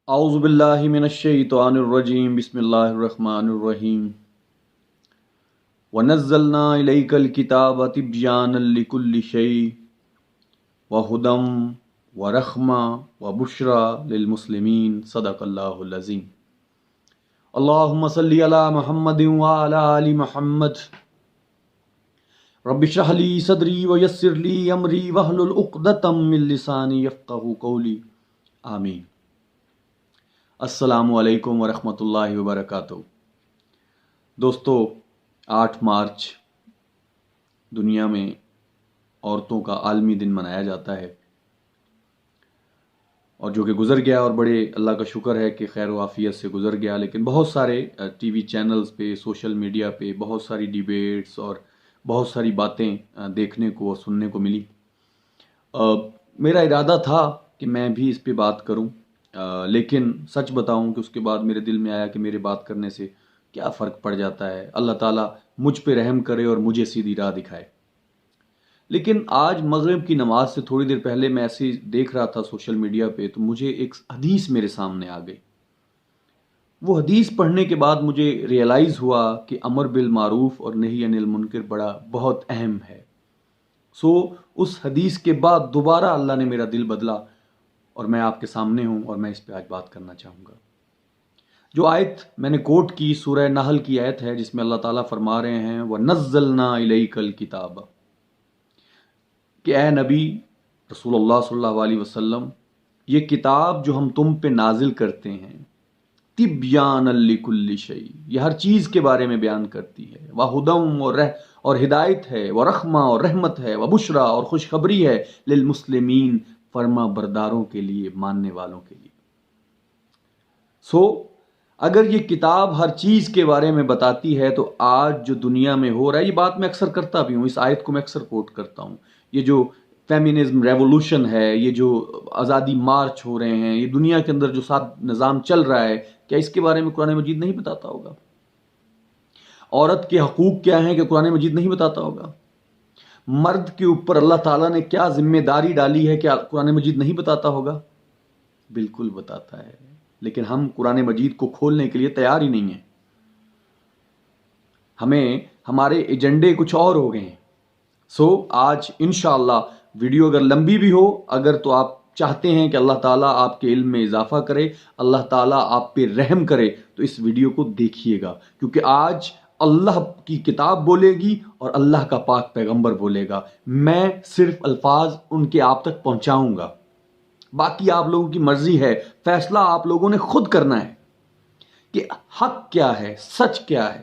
اعوذ باللہ من الشیطان الرجیم بسم اللہ الرحمن الرحیم ونزلنا الیک الکتاب تبیانا لکل شیء وہدی ورحمۃ وبشریٰ للمسلمین صدق اللہ العظیم۔ اللہم صلی علی محمد وعلی آل محمد رب اشرح لی صدری ویسر لی امری واحلل عقدۃ من لسانی یفقہوا قولی آمین۔ السلام علیکم ورحمۃ اللہ وبرکاتہ۔ دوستو، 8 مارچ دنیا میں عورتوں کا عالمی دن منایا جاتا ہے، اور جو کہ گزر گیا، اور بڑے اللہ کا شکر ہے کہ خیر و عافیت سے گزر گیا۔ لیکن بہت سارے ٹی وی چینلز پہ، سوشل میڈیا پہ بہت ساری ڈیبیٹس اور بہت ساری باتیں دیکھنے کو اور سننے کو ملی۔ میرا ارادہ تھا کہ میں بھی اس پہ بات کروں، لیکن سچ بتاؤں کہ اس کے بعد میرے دل میں آیا کہ میرے بات کرنے سے کیا فرق پڑ جاتا ہے، اللہ تعالیٰ مجھ پہ رحم کرے اور مجھے سیدھی راہ دکھائے۔ لیکن آج مغرب کی نماز سے تھوڑی دیر پہلے میں ایسے دیکھ رہا تھا سوشل میڈیا پہ، تو مجھے ایک حدیث میرے سامنے آ گئی۔ وہ حدیث پڑھنے کے بعد مجھے ریئلائز ہوا کہ امر بالمعروف اور نہی عن المنکر بہت اہم ہے۔ اس حدیث کے بعد دوبارہ اللہ نے میرا دل بدلا، اور میں آپ کے سامنے ہوں اور میں اس پہ آج بات کرنا چاہوں گا۔ جو آیت میں نے کوٹ کی سورہ نحل کی آیت ہے، جس میں اللہ تعالیٰ فرما رہے ہیں وَنَزَّلْنَا إِلَيْكَ الْكِتَابَ، کہ اے نبی رسول اللہ صلی اللہ علیہ وسلم، یہ کتاب جو ہم تم پہ نازل کرتے ہیں تِبْيَانًا لِكُلِّ شَيْءٍ، یہ ہر چیز کے بارے میں بیان کرتی ہے، وَهُدًى اور ہدایت ہے، وَرَحْمَةً اور رحمت ہے، وَبُشْرَىٰ اور خوشخبری ہے، لِلْمُسْلِمِينَ فرما برداروں کے لیے، ماننے والوں کے لیے۔ اگر یہ کتاب ہر چیز کے بارے میں بتاتی ہے، تو آج جو دنیا میں ہو رہا ہے، یہ بات میں اکثر کرتا بھی ہوں، اس آیت کو میں اکثر کوٹ کرتا ہوں، یہ جو فیمینزم ریولوشن ہے، یہ جو آزادی مارچ ہو رہے ہیں، یہ دنیا کے اندر جو ساتھ نظام چل رہا ہے، کیا اس کے بارے میں قرآن مجید نہیں بتاتا ہوگا؟ عورت کے حقوق کیا ہیں کہ قرآن مجید نہیں بتاتا ہوگا؟ مرد کے اوپر اللہ تعالیٰ نے کیا ذمہ داری ڈالی ہے کہ قرآن مجید نہیں بتاتا ہوگا؟ بالکل بتاتا ہے، لیکن ہم قرآن مجید کو کھولنے کے لیے تیار ہی نہیں ہیں۔ ہمارے ایجنڈے کچھ اور ہو گئے ہیں۔ آج انشاءاللہ ویڈیو اگر لمبی بھی ہو، اگر تو آپ چاہتے ہیں کہ اللہ تعالیٰ آپ کے علم میں اضافہ کرے، اللہ تعالیٰ آپ پہ رحم کرے، تو اس ویڈیو کو دیکھیے گا، کیونکہ آج اللہ کی کتاب بولے گی اور اللہ کا پاک پیغمبر بولے گا۔ میں صرف الفاظ ان کے آپ تک پہنچاؤں گا، باقی آپ لوگوں کی مرضی ہے، فیصلہ آپ لوگوں نے خود کرنا ہے کہ حق کیا ہے، سچ کیا ہے۔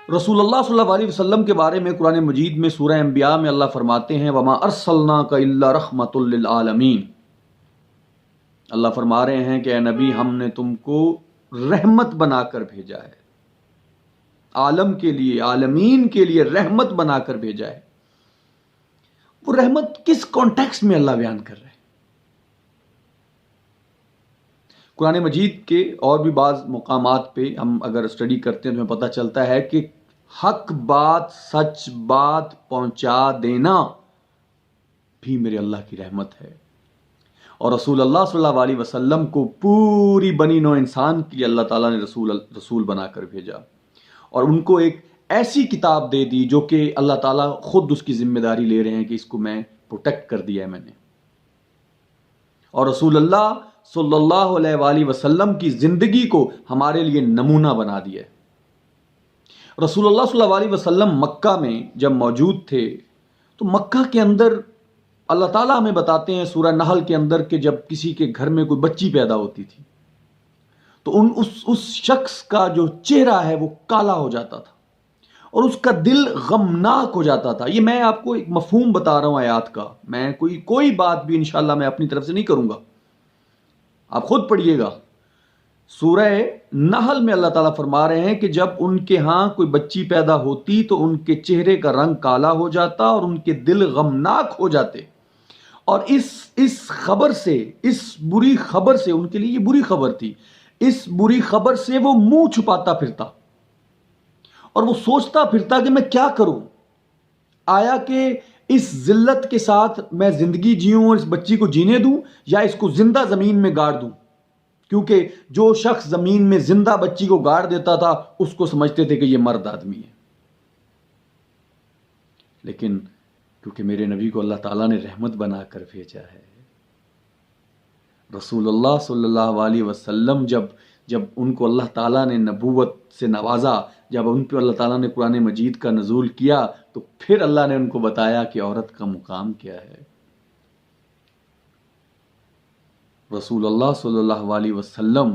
رسول اللہ صلی اللہ علیہ وسلم کے بارے میں قرآن مجید میں سورہ انبیاء میں اللہ فرماتے ہیں وَمَا أَرْسَلْنَاكَ إِلَّا رَحْمَةً لِّلْعَالَمِينَ، اللہ فرما رہے ہیں کہ اے نبی، ہم نے تم کو رحمت بنا کر بھیجا ہے، عالم کے لیے، عالمین کے لیے رحمت بنا کر بھیجا ہے۔ وہ رحمت کس کانٹیکسٹ میں اللہ بیان کر رہے ہیں؟ قرآن مجید کے اور بھی بعض مقامات پہ ہم اگر اسٹڈی کرتے ہیں تو ہمیں پتہ چلتا ہے کہ حق بات، سچ بات پہنچا دینا بھی میرے اللہ کی رحمت ہے۔ اور رسول اللہ صلی اللہ علیہ وسلم کو پوری بنی نوع انسان کے لیے اللہ تعالیٰ نے رسول بنا کر بھیجا، اور ان کو ایک ایسی کتاب دے دی جو کہ اللہ تعالیٰ خود اس کی ذمہ داری لے رہے ہیں کہ اس کو میں پروٹیکٹ کر دیا ہے میں نے، اور رسول اللہ صلی اللہ علیہ وآلہ وسلم کی زندگی کو ہمارے لیے نمونہ بنا دیا ہے۔ رسول اللہ صلی اللہ علیہ وسلم مکہ میں جب موجود تھے، تو مکہ کے اندر اللہ تعالیٰ ہمیں بتاتے ہیں سورہ نحل کے اندر کہ جب کسی کے گھر میں کوئی بچی پیدا ہوتی تھی، تو اس شخص کا جو چہرہ ہے وہ کالا ہو جاتا تھا، اور اس کا دل غمناک ہو جاتا تھا۔ یہ میں آپ کو ایک مفہوم بتا رہا ہوں آیات کا، میں کوئی بات بھی انشاءاللہ میں اپنی طرف سے نہیں کروں گا، آپ خود پڑھیے گا۔ سورہ نحل میں اللہ تعالیٰ فرما رہے ہیں کہ جب ان کے ہاں کوئی بچی پیدا ہوتی تو ان کے چہرے کا رنگ کالا ہو جاتا اور ان کے دل غمناک ہو جاتے، اور اس خبر سے، اس بری خبر سے، ان کے لیے یہ بری خبر تھی، اس بری خبر سے وہ منہ چھپاتا پھرتا، اور وہ سوچتا پھرتا کہ میں کیا کروں، آیا کہ اس ذلت کے ساتھ میں زندگی جیوں اور اس بچی کو جینے دوں یا اس کو زندہ زمین میں گاڑ دوں؟ کیونکہ جو شخص زمین میں زندہ بچی کو گاڑ دیتا تھا اس کو سمجھتے تھے کہ یہ مرد آدمی ہے، لیکن کیونکہ میرے نبی کو اللہ تعالیٰ نے رحمت بنا کر بھیجا ہے، رسول اللہ صلی اللہ علیہ وسلم جب ان کو اللہ تعالیٰ نے نبوت سے نوازا، جب ان پہ اللہ تعالیٰ نے قرآن مجید کا نزول کیا، تو پھر اللہ نے ان کو بتایا کہ عورت کا مقام کیا ہے۔ رسول اللہ صلی اللہ علیہ وسلم،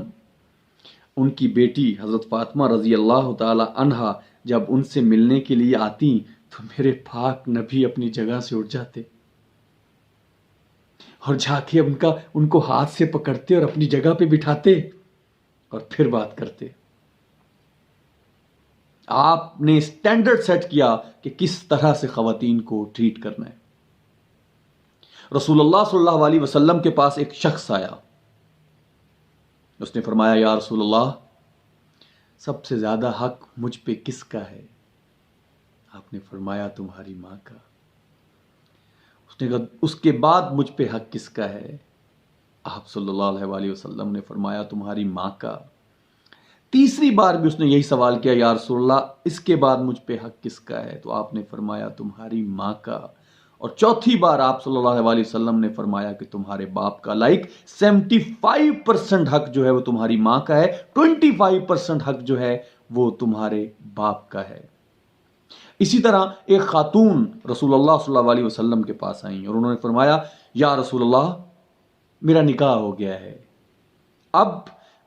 ان کی بیٹی حضرت فاطمہ رضی اللہ تعالی عنہا جب ان سے ملنے کے لیے آتی تو میرے پاک نبی اپنی جگہ سے اٹھ جاتے اور جا کے ان کو ہاتھ سے پکڑتے اور اپنی جگہ پہ بٹھاتے اور پھر بات کرتے۔ آپ نے اسٹینڈرڈ سیٹ کیا کہ کس طرح سے خواتین کو ٹریٹ کرنا ہے۔ رسول اللہ صلی اللہ علیہ وسلم کے پاس ایک شخص آیا، اس نے فرمایا یا رسول اللہ، سب سے زیادہ حق مجھ پہ کس کا ہے؟ آپ نے فرمایا تمہاری ماں کا۔ اس نے کہا اس کے بعد مجھ پہ حق کس کا ہے؟ آپ صلی اللہ علیہ وسلم نے فرمایا تمہاری ماں کا۔ تیسری بار بھی اس نے یہی سوال کیا یا رسول اللہ، اس کے بعد مجھ پہ حق کس کا ہے؟ تو آپ نے فرمایا تمہاری ماں کا۔ اور چوتھی بار آپ صلی اللہ علیہ وسلم نے فرمایا کہ تمہارے باپ کا۔ 75% حق جو ہے وہ تمہاری ماں کا ہے، 25% حق جو ہے وہ تمہارے باپ کا ہے۔ اسی طرح ایک خاتون رسول اللہ صلی اللہ علیہ وسلم کے پاس آئیں اور انہوں نے فرمایا یا رسول اللہ، میرا نکاح ہو گیا ہے، اب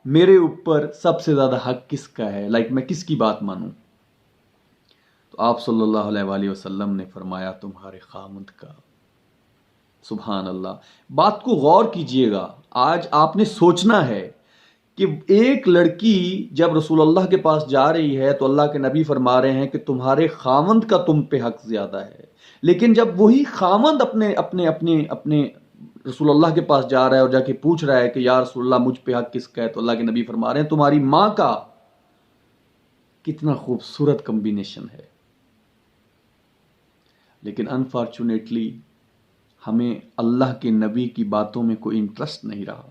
میرے اوپر سب سے زیادہ حق کس کا ہے؟ میں کس کی بات مانوں؟ تو آپ صلی اللہ علیہ وسلم نے فرمایا تمہارے خامند کا۔ سبحان اللہ، بات کو غور کیجئے گا۔ آج آپ نے سوچنا ہے کہ ایک لڑکی جب رسول اللہ کے پاس جا رہی ہے تو اللہ کے نبی فرما رہے ہیں کہ تمہارے خامند کا تم پہ حق زیادہ ہے، لیکن جب وہی خامند اپنے رسول اللہ کے پاس جا رہا ہے اور جا کے پوچھ رہا ہے کہ یا رسول اللہ مجھ پہ حق کس کا ہے، تو اللہ کے نبی فرما رہے ہیں تمہاری ماں کا۔ کتنا خوبصورت کمبینیشن ہے، لیکن انفارچونیٹلی ہمیں اللہ کے نبی کی باتوں میں کوئی انٹرسٹ نہیں رہا۔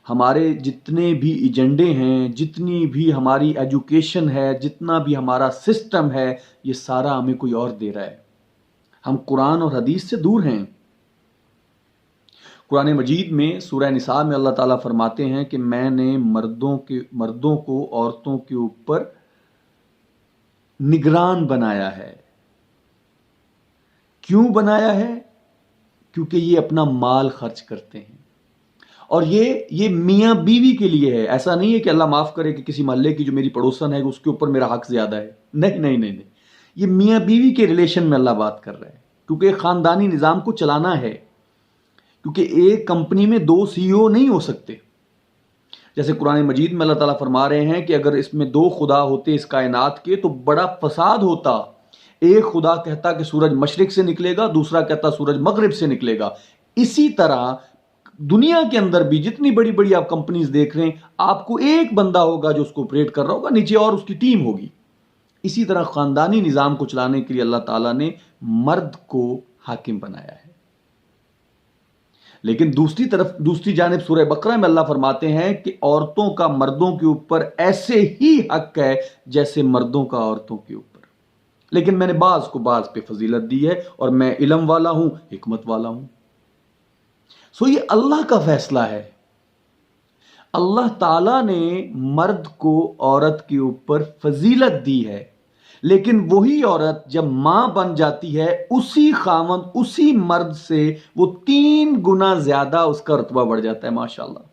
ہمارے جتنے بھی ایجنڈے ہیں، جتنی بھی ہماری ایجوکیشن ہے، جتنا بھی ہمارا سسٹم ہے، یہ سارا ہمیں کوئی اور دے رہا ہے۔ ہم قرآن اور حدیث سے دور ہیں۔ قرآن مجید میں سورہ نساء میں اللہ تعالیٰ فرماتے ہیں کہ میں نے مردوں کو عورتوں کے اوپر نگران بنایا ہے۔ کیوں بنایا ہے؟ کیونکہ یہ اپنا مال خرچ کرتے ہیں، اور یہ میاں بیوی کے لیے ہے۔ ایسا نہیں ہے کہ اللہ معاف کرے کہ کسی محلے کی جو میری پڑوسن ہے اس کے اوپر میرا حق زیادہ ہے، نہیں، یہ میاں بیوی کے ریلیشن میں اللہ بات کر رہا ہے، کیونکہ ایک خاندانی نظام کو چلانا ہے، کیونکہ ایک کمپنی میں 2 CEO نہیں ہو سکتے۔ جیسے قرآن مجید میں اللہ تعالیٰ فرما رہے ہیں کہ اگر اس میں 2 خدا ہوتے اس کائنات کے تو بڑا فساد ہوتا۔ ایک خدا کہتا کہ سورج مشرق سے نکلے گا، دوسرا کہتا سورج مغرب سے نکلے گا۔ اسی طرح دنیا کے اندر بھی جتنی بڑی بڑی آپ کمپنیز دیکھ رہے ہیں، آپ کو ایک بندہ ہوگا جو اس کو آپریٹ کر رہا ہوگا، نیچے اور اس کی ٹیم ہوگی۔ اسی طرح خاندانی نظام کو چلانے کے لیے اللہ تعالیٰ نے مرد کو حاکم بنایا ہے۔ لیکن دوسری جانب سورہ بقرہ میں اللہ فرماتے ہیں کہ عورتوں کا مردوں کے اوپر ایسے ہی حق ہے جیسے مردوں کا عورتوں کے اوپر، لیکن میں نے بعض کو بعض پہ فضیلت دی ہے، اور میں علم والا ہوں، حکمت والا ہوں۔ یہ اللہ کا فیصلہ ہے۔ اللہ تعالیٰ نے مرد کو عورت کے اوپر فضیلت دی ہے، لیکن وہی عورت جب ماں بن جاتی ہے اسی خاوند، اسی مرد سے وہ 3 گنا زیادہ اس کا رتبہ بڑھ جاتا ہے۔ ماشاءاللہ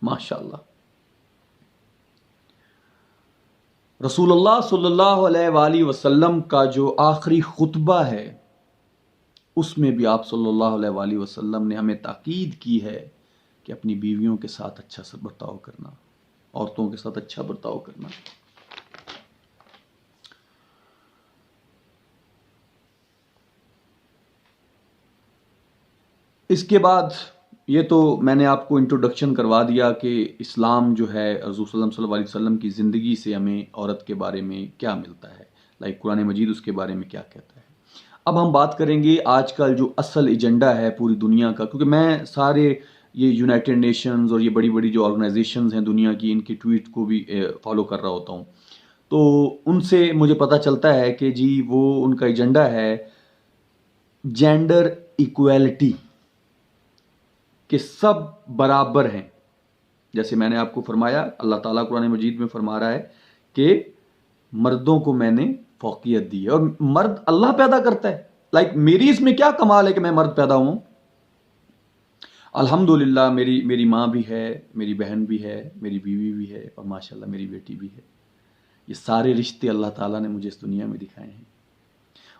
ماشاءاللہ۔ رسول اللہ صلی اللہ علیہ وآلہ وسلم کا جو آخری خطبہ ہے اس میں بھی آپ صلی اللہ علیہ وآلہ وسلم نے ہمیں تاکید کی ہے کہ اپنی بیویوں کے ساتھ اچھا برتاؤ کرنا، عورتوں کے ساتھ اچھا برتاؤ کرنا۔ اس کے بعد یہ تو میں نے آپ کو انٹروڈکشن کروا دیا کہ اسلام جو ہے حضور صلی اللہ علیہ وسلم کی زندگی سے ہمیں عورت کے بارے میں کیا ملتا ہے، قرآن مجید اس کے بارے میں کیا کہتا ہے۔ اب ہم بات کریں گے آج کل جو اصل ایجنڈا ہے پوری دنیا کا، کیونکہ میں سارے یہ یونائٹڈ نیشنز اور یہ بڑی بڑی جو آرگنائزیشنز ہیں دنیا کی، ان کی ٹویٹ کو بھی فالو کر رہا ہوتا ہوں، تو ان سے مجھے پتہ چلتا ہے کہ جی وہ ان کا ایجنڈا ہے جینڈر ایکویلٹی، کہ سب برابر ہیں. جیسے میں نے آپ کو فرمایا، اللہ تعالیٰ قرآن مجید میں فرما رہا ہے کہ مردوں کو میں نے فوقیت دی ہے، اور مرد اللہ پیدا کرتا ہے. میری اس میں کیا کمال ہے کہ میں مرد پیدا ہوں؟ الحمدللہ میری ماں بھی ہے، میری بہن بھی ہے، میری بیوی بھی ہے، اور ماشاءاللہ میری بیٹی بھی ہے. یہ سارے رشتے اللہ تعالیٰ نے مجھے اس دنیا میں دکھائے ہیں،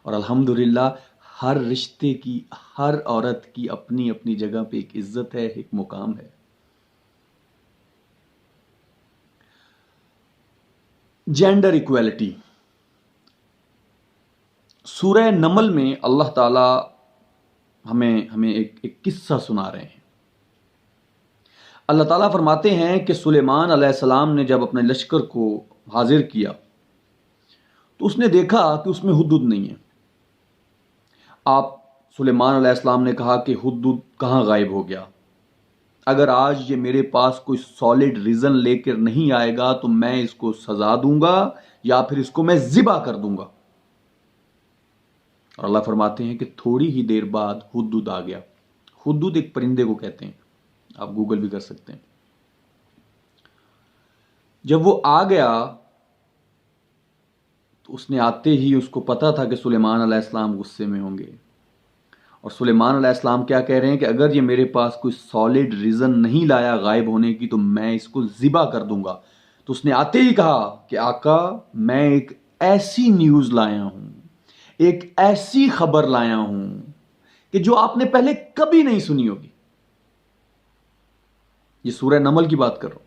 اور الحمدللہ ہر رشتے کی، ہر عورت کی اپنی اپنی جگہ پہ ایک عزت ہے، ایک مقام ہے. جینڈر ایکویلٹی، سورہ نمل میں اللہ تعالیٰ ہمیں ایک قصہ سنا رہے ہیں. اللہ تعالیٰ فرماتے ہیں کہ سلیمان علیہ السلام نے جب اپنے لشکر کو حاضر کیا تو اس نے دیکھا کہ اس میں ہدہد نہیں ہے. آپ سلیمان علیہ السلام نے کہا کہ ہدہد کہاں غائب ہو گیا؟ اگر آج یہ میرے پاس کوئی سالڈ ریزن لے کر نہیں آئے گا تو میں اس کو سزا دوں گا یا پھر اس کو میں ذبح کر دوں گا. اور اللہ فرماتے ہیں کہ تھوڑی ہی دیر بعد ہدہد آ گیا. ہدہد ایک پرندے کو کہتے ہیں، آپ گوگل بھی کر سکتے ہیں. جب وہ آ گیا تو اس نے آتے ہی اس کو پتا تھا کہ سلیمان علیہ السلام غصے میں ہوں گے، اور سلیمان علیہ السلام کیا کہہ رہے ہیں کہ اگر یہ میرے پاس کوئی سالڈ ریزن نہیں لایا غائب ہونے کی تو میں اس کو ذبح کر دوں گا. تو اس نے آتے ہی کہا کہ آقا میں ایک ایسی نیوز لایا ہوں، ایک ایسی خبر لایا ہوں کہ جو آپ نے پہلے کبھی نہیں سنی ہوگی. یہ سورہ نمل کی بات کر رہا ہوں.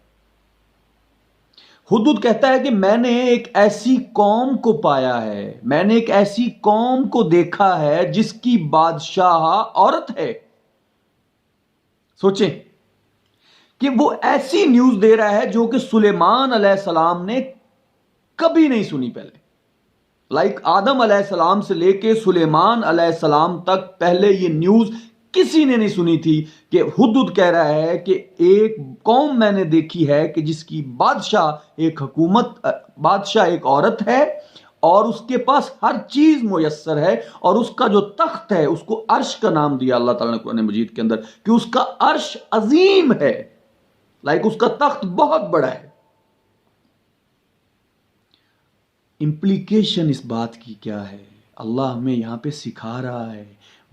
ہدہد کہتا ہے کہ میں نے ایک ایسی قوم کو پایا ہے، میں نے ایک ایسی قوم کو دیکھا ہے جس کی بادشاہ عورت ہے. سوچیں کہ وہ ایسی نیوز دے رہا ہے جو کہ سلیمان علیہ السلام نے کبھی نہیں سنی پہلے. آدم علیہ السلام سے لے کے سلیمان علیہ السلام تک پہلے یہ نیوز کسی نے نہیں سنی تھی کہ ہدہد کہہ رہا ہے کہ ایک قوم میں نے دیکھی ہے کہ جس کی بادشاہ ایک عورت ہے، اور اس کے پاس ہر چیز میسر ہے، اور اس کا جو تخت ہے اس کو عرش کا نام دیا اللہ تعالیٰ نے قرآن مجید کے اندر کہ اس کا عرش عظیم ہے، اس کا تخت بہت بڑا ہے. امپلیکیشن اس بات کی کیا ہے؟ اللہ ہمیں یہاں پہ سکھا رہا ہے،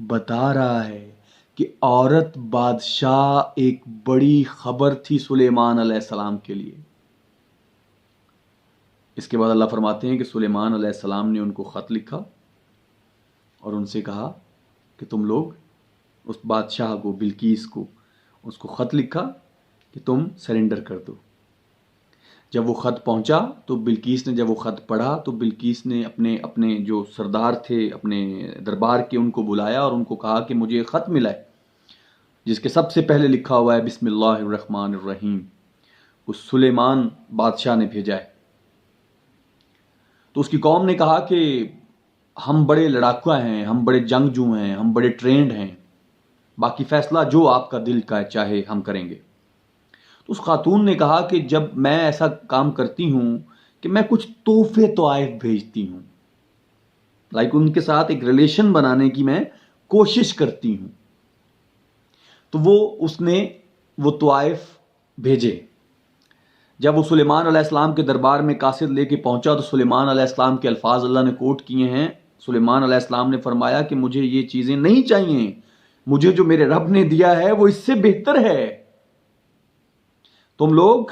بتا رہا ہے کہ عورت بادشاہ ایک بڑی خبر تھی سلیمان علیہ السلام کے لیے. اس کے بعد اللہ فرماتے ہیں کہ سلیمان علیہ السلام نے ان کو خط لکھا اور ان سے کہا کہ تم لوگ اس بادشاہ کو، بلقیس کو، اس کو خط لکھا کہ تم سرنڈر کر دو. جب وہ خط پہنچا تو بلقیس نے جب وہ خط پڑھا تو بلقیس نے اپنے جو سردار تھے اپنے دربار کے، ان کو بلایا اور ان کو کہا کہ مجھے خط ملا ہے جس کے سب سے پہلے لکھا ہوا ہے بسم اللہ الرحمن الرحیم، وہ سلیمان بادشاہ نے بھیجا ہے. تو اس کی قوم نے کہا کہ ہم بڑے لڑاکا ہیں، ہم بڑے جنگجو ہیں، ہم بڑے ٹرینڈ ہیں، باقی فیصلہ جو آپ کا دل کا چاہے ہم کریں گے. تو اس خاتون نے کہا کہ جب میں ایسا کام کرتی ہوں کہ میں کچھ تحفے طائف بھیجتی ہوں، ان کے ساتھ ایک ریلیشن بنانے کی میں کوشش کرتی ہوں. تو اس نے وہ طائف بھیجے. جب وہ سلیمان علیہ السلام کے دربار میں قاصد لے کے پہنچا تو سلیمان علیہ السلام کے الفاظ اللہ نے کوٹ کیے ہیں. سلیمان علیہ السلام نے فرمایا کہ مجھے یہ چیزیں نہیں چاہیے، مجھے جو میرے رب نے دیا ہے وہ اس سے بہتر ہے. تم لوگ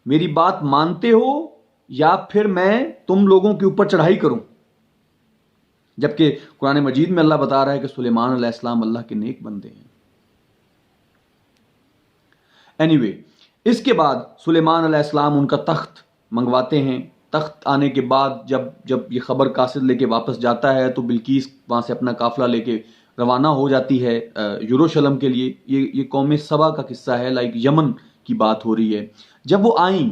میری بات مانتے ہو یا پھر میں تم لوگوں کے اوپر چڑھائی کروں. جبکہ قرآن مجید میں اللہ بتا رہا ہے کہ سلیمان علیہ السلام اللہ کے نیک بندے ہیں. anyway، اس کے بعد سلیمان علیہ السلام ان کا تخت منگواتے ہیں. تخت آنے کے بعد جب یہ خبر قاصد لے کے واپس جاتا ہے تو بلقیس وہاں سے اپنا قافلہ لے کے روانہ ہو جاتی ہے یروشلم کے لیے. یہ قوم سبا کا قصہ ہے، یمن کی بات ہو رہی ہے. جب وہ آئیں،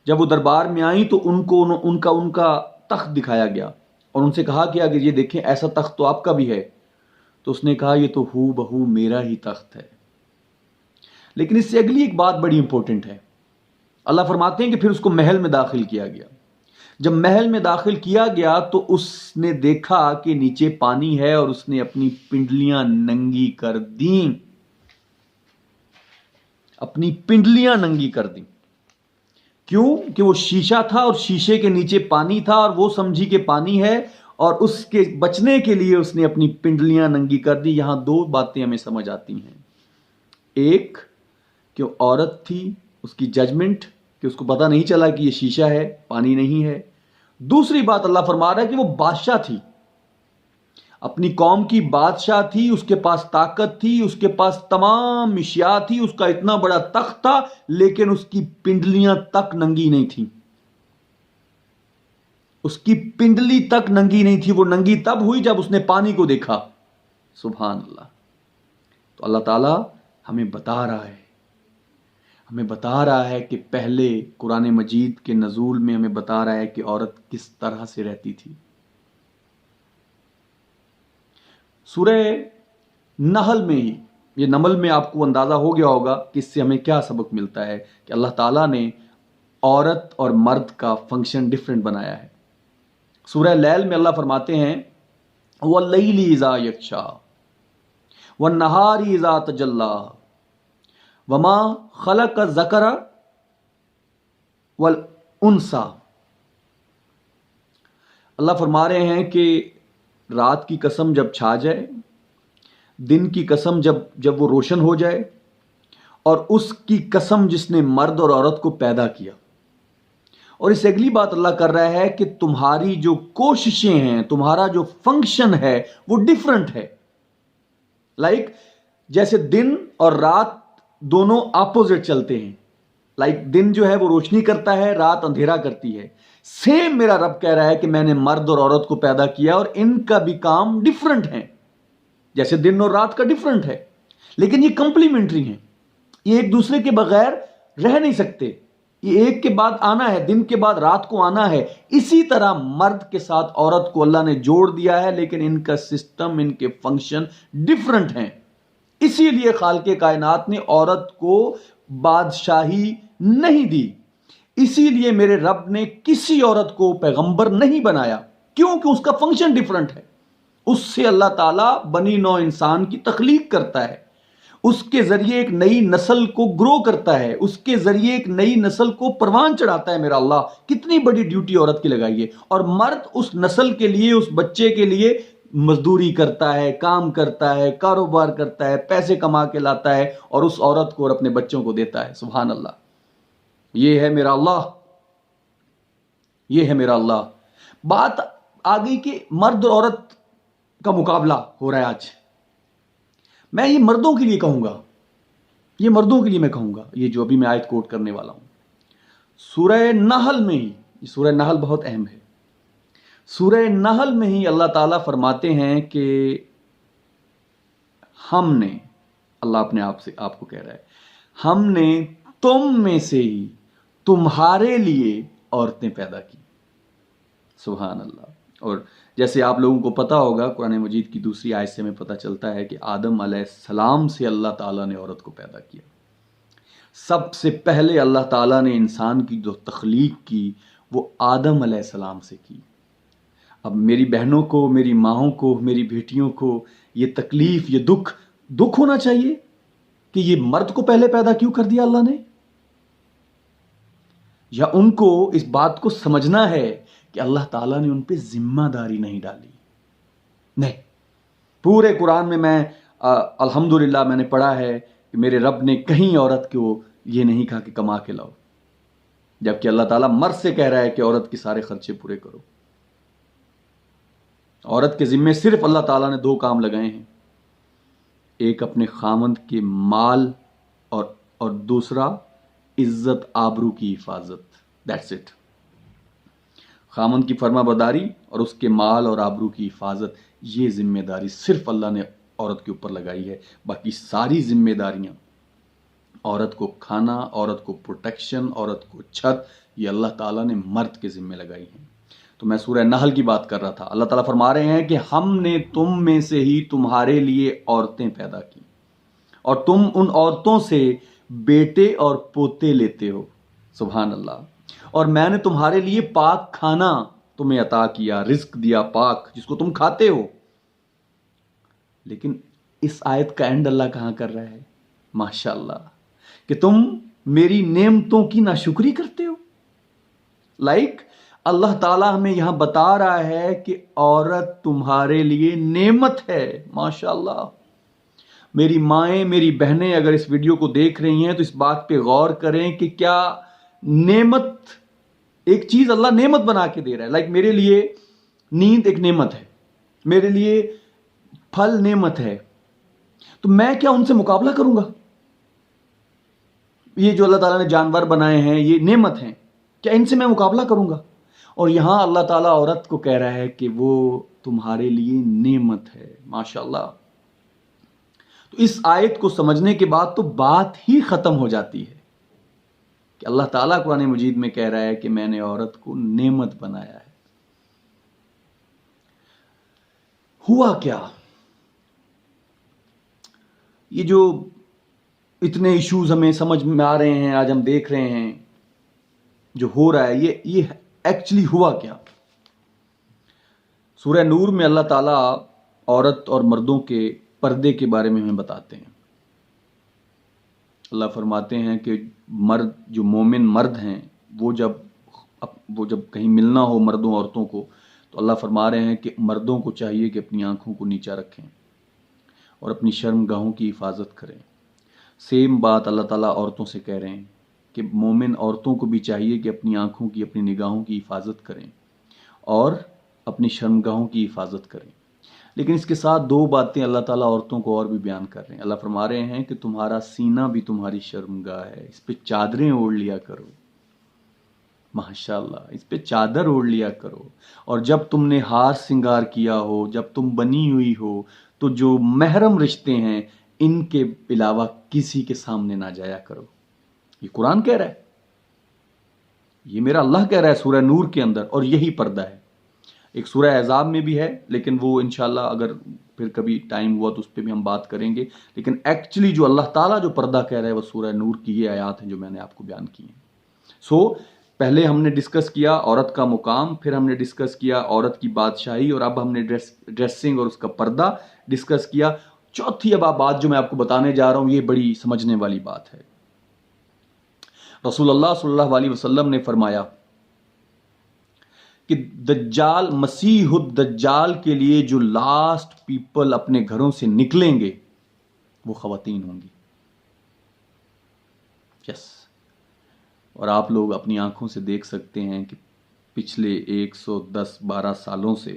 جب وہ دربار میں آئیں تو ان کا تخت دکھایا گیا. اور ان سے کہا کہ اگر یہ دیکھیں ایسا تخت تو آپ کا بھی ہے، تو اس نے کہا یہ تو ہو بہو میرا ہی تخت ہے۔ لیکن اس سے اگلی ایک بات بڑی امپورٹنٹ ہے، اللہ فرماتے ہیں کہ پھر اس کو محل میں داخل کیا گیا۔ جب محل میں داخل کیا گیا تو اس نے دیکھا کہ نیچے پانی ہے اور اس نے اپنی پنڈلیاں ننگی کر دیں، اپنی پنڈلیاں ننگی کر دیں۔ کیوں؟ کہ وہ شیشہ تھا اور شیشے کے نیچے پانی تھا، اور وہ سمجھی کہ پانی ہے، اور اس کے بچنے کے لیے اس نے اپنی پنڈلیاں ننگی کر دی۔ یہاں دو باتیں ہمیں سمجھ آتی ہیں، ایک کہ وہ عورت تھی، اس کی ججمنٹ کہ اس کو پتہ نہیں چلا کہ یہ شیشہ ہے، پانی نہیں ہے۔ دوسری بات اللہ فرما رہا ہے کہ وہ بادشاہ تھی، اپنی قوم کی بادشاہ تھی، اس کے پاس طاقت تھی، اس کے پاس تمام اشیاء تھی، اس کا اتنا بڑا تخت تھا، لیکن اس کی پنڈلیاں تک ننگی نہیں تھیں، اس کی پنڈلی تک ننگی نہیں تھی۔ وہ ننگی تب ہوئی جب اس نے پانی کو دیکھا۔ سبحان اللہ۔ تو اللہ تعالی ہمیں بتا رہا ہے کہ پہلے قرآن مجید کے نزول میں ہمیں بتا رہا ہے کہ عورت کس طرح سے رہتی تھی۔ سورہ نحل میں ہی، یہ نمل میں آپ کو اندازہ ہو گیا ہوگا کہ اس سے ہمیں کیا سبق ملتا ہے، کہ اللہ تعالیٰ نے عورت اور مرد کا فنکشن ڈیفرنٹ بنایا ہے۔ سورہ لیل میں اللہ فرماتے ہیں وَاللَّيْلِ إِذَا يَغْشَىٰ وَالنَّهَارِ إِذَا تَجَلَّىٰ وَمَا خَلَقَ الذَّكَرَ وَالْأُنثَىٰ۔ اللہ فرما رہے ہیں کہ رات کی قسم جب چھا جائے، دن کی قسم جب وہ روشن ہو جائے، اور اس کی قسم جس نے مرد اور عورت کو پیدا کیا۔ اور اس سے اگلی بات اللہ کر رہا ہے کہ تمہاری جو کوششیں ہیں، تمہارا جو فنکشن ہے وہ ڈیفرنٹ ہے۔ جیسے دن اور رات دونوں اپوزٹ چلتے ہیں، دن جو ہے وہ روشنی کرتا ہے، رات اندھیرا کرتی ہے۔ سیم میرا رب کہہ رہا ہے کہ میں نے مرد اور عورت کو پیدا کیا اور ان کا بھی کام ڈیفرنٹ ہے، جیسے دن اور رات کا ڈیفرنٹ ہے، لیکن یہ کمپلیمنٹری ہیں، یہ ایک دوسرے کے بغیر رہ نہیں سکتے، یہ ایک کے بعد آنا ہے، دن کے بعد رات کو آنا ہے۔ اسی طرح مرد کے ساتھ عورت کو اللہ نے جوڑ دیا ہے، لیکن ان کا سسٹم، ان کے فنکشن ڈیفرنٹ ہیں۔ اسی لیے خالق کائنات نے عورت کو بادشاہی نہیں دی، اسی لیے میرے رب نے کسی عورت کو پیغمبر نہیں بنایا، کیونکہ اس کا فنکشن ڈیفرنٹ ہے۔ اس سے اللہ تعالیٰ بنی نوع انسان کی تخلیق کرتا ہے، اس کے ذریعے ایک نئی نسل کو گرو کرتا ہے، اس کے ذریعے ایک نئی نسل کو پروان چڑھاتا ہے۔ میرا اللہ کتنی بڑی ڈیوٹی عورت کی لگائی ہے، اور مرد اس نسل کے لیے، اس بچے کے لیے مزدوری کرتا ہے، کام کرتا ہے، کاروبار کرتا ہے، پیسے کما کے لاتا ہے، اور اس عورت کو اور اپنے بچوں کو دیتا ہے۔ سبحان اللہ۔ یہ ہے میرا اللہ، یہ ہے میرا اللہ۔ بات آ گئی کہ مرد اور عورت کا مقابلہ ہو رہا ہے آج۔ میں یہ مردوں کے لیے کہوں گا، یہ مردوں کے لیے میں کہوں گا، یہ جو ابھی میں آیت کوٹ کرنے والا ہوں، سورہ نحل میں ہی، سورہ نحل بہت اہم ہے، سورہ نحل میں ہی اللہ تعالیٰ فرماتے ہیں کہ ہم نے، اللہ اپنے آپ کو کہہ رہا ہے، ہم نے تم میں سے ہی تمہارے لیے عورتیں پیدا کی۔ سبحان اللہ۔ اور جیسے آپ لوگوں کو پتا ہوگا، قرآن مجید کی دوسری آیت سے ہمیں پتہ چلتا ہے کہ آدم علیہ السلام سے اللہ تعالیٰ نے عورت کو پیدا کیا۔ سب سے پہلے اللہ تعالیٰ نے انسان کی جو تخلیق کی وہ آدم علیہ السلام سے کی۔ اب میری بہنوں کو، میری ماؤں کو، میری بیٹیوں کو یہ تکلیف، یہ دکھ ہونا چاہیے کہ یہ مرد کو پہلے پیدا کیوں کر دیا اللہ نے، یا ان کو اس بات کو سمجھنا ہے کہ اللہ تعالیٰ نے ان پہ ذمہ داری نہیں ڈالی۔ نہیں، پورے قرآن میں الحمدللہ میں نے پڑھا ہے کہ میرے رب نے کہیں عورت کو یہ نہیں کہا کہ کما کے لاؤ، جبکہ اللہ تعالیٰ مرد سے کہہ رہا ہے کہ عورت کے سارے خرچے پورے کرو۔ عورت کے ذمے صرف اللہ تعالیٰ نے دو کام لگائے ہیں، ایک اپنے خامند کے مال اور دوسرا عزت آبرو کی حفاظت۔ That's it. خامند کی فرما برداری اور اس کے مال اور آبرو کی حفاظت، یہ ذمہ داری صرف اللہ نے عورت کے اوپر لگائی ہے۔ باقی ساری ذمہ داریاں، عورت کو کھانا، عورت کو پروٹیکشن، عورت کو چھت، یہ اللہ تعالیٰ نے مرد کے ذمہ لگائی ہیں۔ تو میں سورہ نحل کی بات کر رہا تھا. اللہ تعالیٰ فرما رہے ہیں کہ ہم نے تم میں سے ہی تمہارے لیے عورتیں پیدا کی اور تم ان عورتوں سے بیٹے اور پوتے لیتے ہو. سبحان اللہ. اور میں نے تمہارے لیے پاک کھانا تمہیں عطا کیا، رزق دیا پاک جس کو تم کھاتے ہو. لیکن اس آیت کا اینڈ اللہ کہاں کر رہا ہے؟ ماشاء اللہ، کہ تم میری نعمتوں کی ناشکری کرتے ہو. اللہ تعالیٰ ہمیں یہاں بتا رہا ہے کہ عورت تمہارے لیے نعمت ہے. ماشاء اللہ. میری مائیں، میری بہنیں اگر اس ویڈیو کو دیکھ رہی ہیں تو اس بات پہ غور کریں کہ کیا نعمت، ایک چیز اللہ نعمت بنا کے دے رہا ہے. میرے لیے نیند ایک نعمت ہے، میرے لیے پھل نعمت ہے، تو میں کیا ان سے مقابلہ کروں گا؟ یہ جو اللہ تعالیٰ نے جانور بنائے ہیں یہ نعمت ہیں، کیا ان سے میں مقابلہ کروں گا؟ اور یہاں اللہ تعالیٰ عورت کو کہہ رہا ہے کہ وہ تمہارے لیے نعمت ہے. ماشاء اللہ. تو اس آیت کو سمجھنے کے بعد تو بات ہی ختم ہو جاتی ہے کہ اللہ تعالیٰ قرآن مجید میں کہہ رہا ہے کہ میں نے عورت کو نعمت بنایا ہے. ہوا کیا؟ یہ جو اتنے ایشوز ہمیں سمجھ میں آ رہے ہیں، آج ہم دیکھ رہے ہیں جو ہو رہا ہے، یہ ایکچولی ہوا کیا؟ سورہ نور میں اللہ تعالیٰ عورت اور مردوں کے پردے کے بارے میں ہمیں بتاتے ہیں. اللہ فرماتے ہیں کہ مرد، جو مومن مرد ہیں، وہ جب کہیں ملنا ہو مردوں عورتوں کو، تو اللہ فرما رہے ہیں کہ مردوں کو چاہیے کہ اپنی آنکھوں کو نیچا رکھیں اور اپنی شرم گاہوں کی حفاظت کریں. سیم بات اللہ تعالیٰ عورتوں سے کہہ رہے ہیں کہ مومن عورتوں کو بھی چاہیے کہ اپنی آنکھوں کی، اپنی نگاہوں کی حفاظت کریں اور اپنی شرمگاہوں کی حفاظت کریں. لیکن اس کے ساتھ دو باتیں اللہ تعالیٰ عورتوں کو اور بھی بیان کر رہے ہیں. اللہ فرما رہے ہیں کہ تمہارا سینہ بھی تمہاری شرمگاہ ہے، اس پہ چادریں اوڑھ لیا کرو. ماشاء اللہ. اس پہ چادر اوڑھ لیا کرو. اور جب تم نے ہار سنگار کیا ہو، جب تم بنی ہوئی ہو، تو جو محرم رشتے ہیں ان کے علاوہ کسی کے سامنے نہ جایا کرو. یہ قرآن کہہ رہا ہے، یہ میرا اللہ کہہ رہا ہے سورہ نور کے اندر، اور یہی پردہ ہے. ایک سورہ احزاب میں بھی ہے، لیکن وہ انشاءاللہ اگر پھر کبھی ٹائم ہوا تو اس پہ بھی ہم بات کریں گے. لیکن ایکچولی جو اللہ تعالیٰ جو پردہ کہہ رہا ہے وہ سورہ نور کی یہ آیات ہیں جو میں نے آپ کو بیان کی ہیں. پہلے ہم نے ڈسکس کیا عورت کا مقام، پھر ہم نے ڈسکس کیا عورت کی بادشاہی، اور اب ہم نے ڈریسنگ اور اس کا پردہ ڈسکس کیا. چوتھی اب بات جو میں آپ کو بتانے جا رہا ہوں یہ بڑی سمجھنے والی بات ہے. رسول اللہ صلی اللہ علیہ وسلم نے فرمایا کہ دجال، مسیح الدجال کے لیے جو لاسٹ پیپل اپنے گھروں سے نکلیں گے وہ خواتین ہوں گی. یس. اور آپ لوگ اپنی آنکھوں سے دیکھ سکتے ہیں کہ پچھلے 110-12 سالوں سے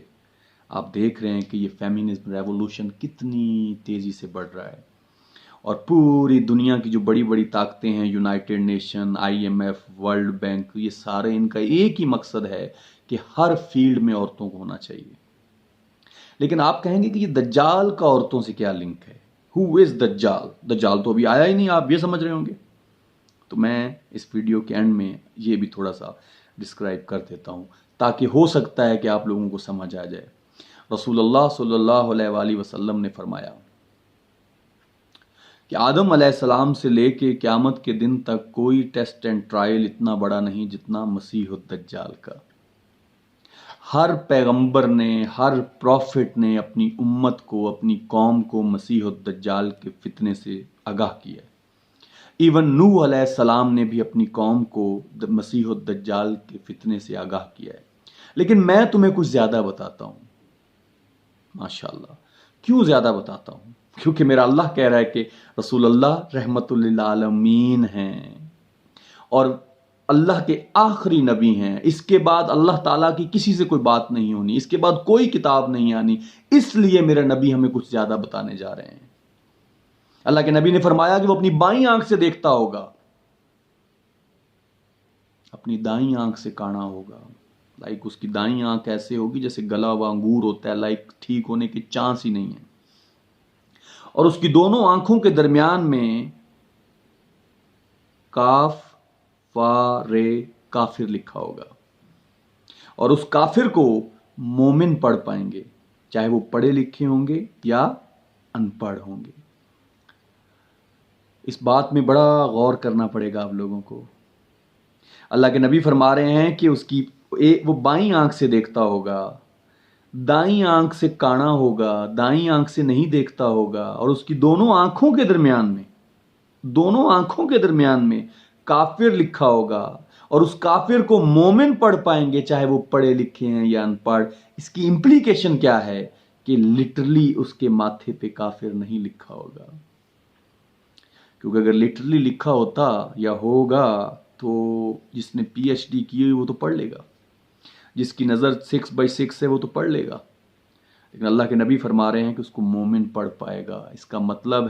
آپ دیکھ رہے ہیں کہ یہ فیمینزم ریولوشن کتنی تیزی سے بڑھ رہا ہے. اور پوری دنیا کی جو بڑی بڑی طاقتیں ہیں، United nation, IMF، world bank, یہ سارے ان کا ایک ہی مقصد ہے کہ ہر فیلڈ میں عورتوں کو ہونا چاہیے. لیکن آپ کہیں گے کہ یہ دجال کا عورتوں سے کیا لنک ہے؟ ہو از دجال؟ دجال تو ابھی آیا ہی نہیں، آپ یہ سمجھ رہے ہوں گے. تو میں اس ویڈیو کے اینڈ میں یہ بھی تھوڑا سا ڈسکرائب کر دیتا ہوں تاکہ ہو سکتا ہے کہ آپ لوگوں کو سمجھ آ جائے. رسول اللہ صلی اللہ علیہ وآلہ وسلم نے فرمایا کہ آدم علیہ السلام سے لے کے قیامت کے دن تک کوئی ٹیسٹ اینڈ ٹرائل اتنا بڑا نہیں جتنا مسیح الدجال کا. ہر پیغمبر نے، ہر پروفٹ نے اپنی امت کو، اپنی قوم کو مسیح الدجال کے فتنے سے آگاہ کیا ہے. ایون نوح علیہ السلام نے بھی اپنی قوم کو مسیح الدجال کے فتنے سے آگاہ کیا ہے. لیکن میں تمہیں کچھ زیادہ بتاتا ہوں. ماشاءاللہ. کیوں زیادہ بتاتا ہوں؟ کیونکہ میرا اللہ کہہ رہا ہے کہ رسول اللہ رحمت للعالمین ہیں اور اللہ کے آخری نبی ہیں. اس کے بعد اللہ تعالیٰ کی کسی سے کوئی بات نہیں ہونی، اس کے بعد کوئی کتاب نہیں آنی. اس لیے میرا نبی ہمیں کچھ زیادہ بتانے جا رہے ہیں. اللہ کے نبی نے فرمایا کہ وہ اپنی بائیں آنکھ سے دیکھتا ہوگا، اپنی دائیں آنکھ سے کانا ہوگا. اس کی دائیں آنکھ ایسے ہوگی جیسے گلا ہوا انگور ہوتا ہے، ٹھیک ہونے کے چانس ہی نہیں ہے. اور اس کی دونوں آنکھوں کے درمیان میں کاف فا رے کافر لکھا ہوگا. اور اس کافر کو مومن پڑھ پائیں گے، چاہے وہ پڑھے لکھے ہوں گے یا ان پڑھ ہوں گے۔ اس بات میں بڑا غور کرنا پڑے گا آپ لوگوں کو۔ اللہ کے نبی فرما رہے ہیں کہ اس کی وہ بائیں آنکھ سے دیکھتا ہوگا، دائیں آنکھ سے کانا ہوگا، دائیں آنکھ سے نہیں دیکھتا ہوگا، اور اس کی دونوں آنکھوں کے درمیان میں کافر لکھا ہوگا، اور اس کافر کو مومن پڑھ پائیں گے چاہے وہ پڑھے لکھے ہیں یا ان پڑھ۔ اس کی امپلیکیشن کیا ہے کہ لٹرلی اس کے ماتھے پہ کافر نہیں لکھا ہوگا، کیونکہ اگر لٹرلی لکھا ہوتا یا ہوگا تو جس نے پی ایچ ڈی کی ہوئی وہ تو پڑھ لے گا، جس کی نظر 6/6 ہے وہ تو پڑھ لے گا، لیکن اللہ کے نبی فرما رہے ہیں کہ اس کو مومن پڑھ پائے گا۔ اس کا مطلب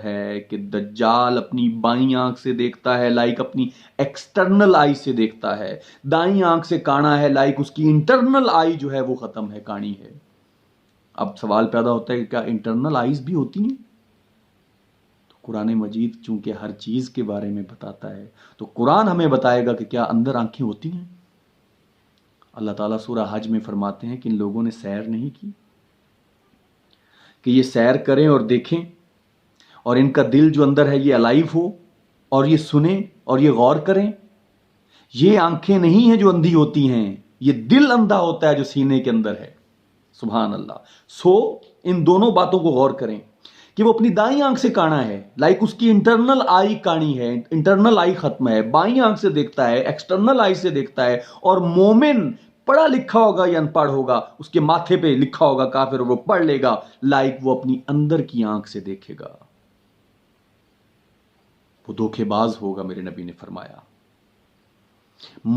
ہے کہ دجال اپنی بائیں آنکھ سے دیکھتا ہے، لائک اپنی ایکسٹرنل آئی سے دیکھتا ہے، دائیں آنکھ سے کانا ہے، لائک اس کی انٹرنل آئی جو ہے وہ ختم ہے، کانی ہے۔ اب سوال پیدا ہوتا ہے کہ کیا انٹرنل آئیز بھی ہوتی ہیں؟ تو قرآن مجید چونکہ ہر چیز کے بارے میں بتاتا ہے، تو قرآن ہمیں بتائے گا کہ کیا اندر آنکھیں ہوتی ہیں؟ اللہ تعالیٰ سورہ حج میں فرماتے ہیں کہ ان لوگوں نے سیر نہیں کی، کہ یہ سیر کریں اور دیکھیں، اور ان کا دل جو اندر ہے یہ الائیو ہو، اور یہ سنیں اور یہ غور کریں۔ یہ آنکھیں نہیں ہیں جو اندھی ہوتی ہیں، یہ دل اندھا ہوتا ہے جو سینے کے اندر ہے۔ سبحان اللہ۔ ان دونوں باتوں کو غور کریں کہ وہ اپنی دائیں آنکھ سے کانا ہے، لائک اس کی انٹرنل آئی کانی ہے، انٹرنل آئی ختم ہے، بائیں آنکھ سے دیکھتا ہے، ایکسٹرنل آئی سے دیکھتا ہے، اور مومن پڑھا لکھا ہوگا یا ان پڑھ ہوگا، اس کے ماتھے پہ لکھا ہوگا کافر، اور وہ پڑھ لے گا، لائک وہ اپنی اندر کی آنکھ سے دیکھے گا۔ وہ دھوکے باز ہوگا، میرے نبی نے فرمایا۔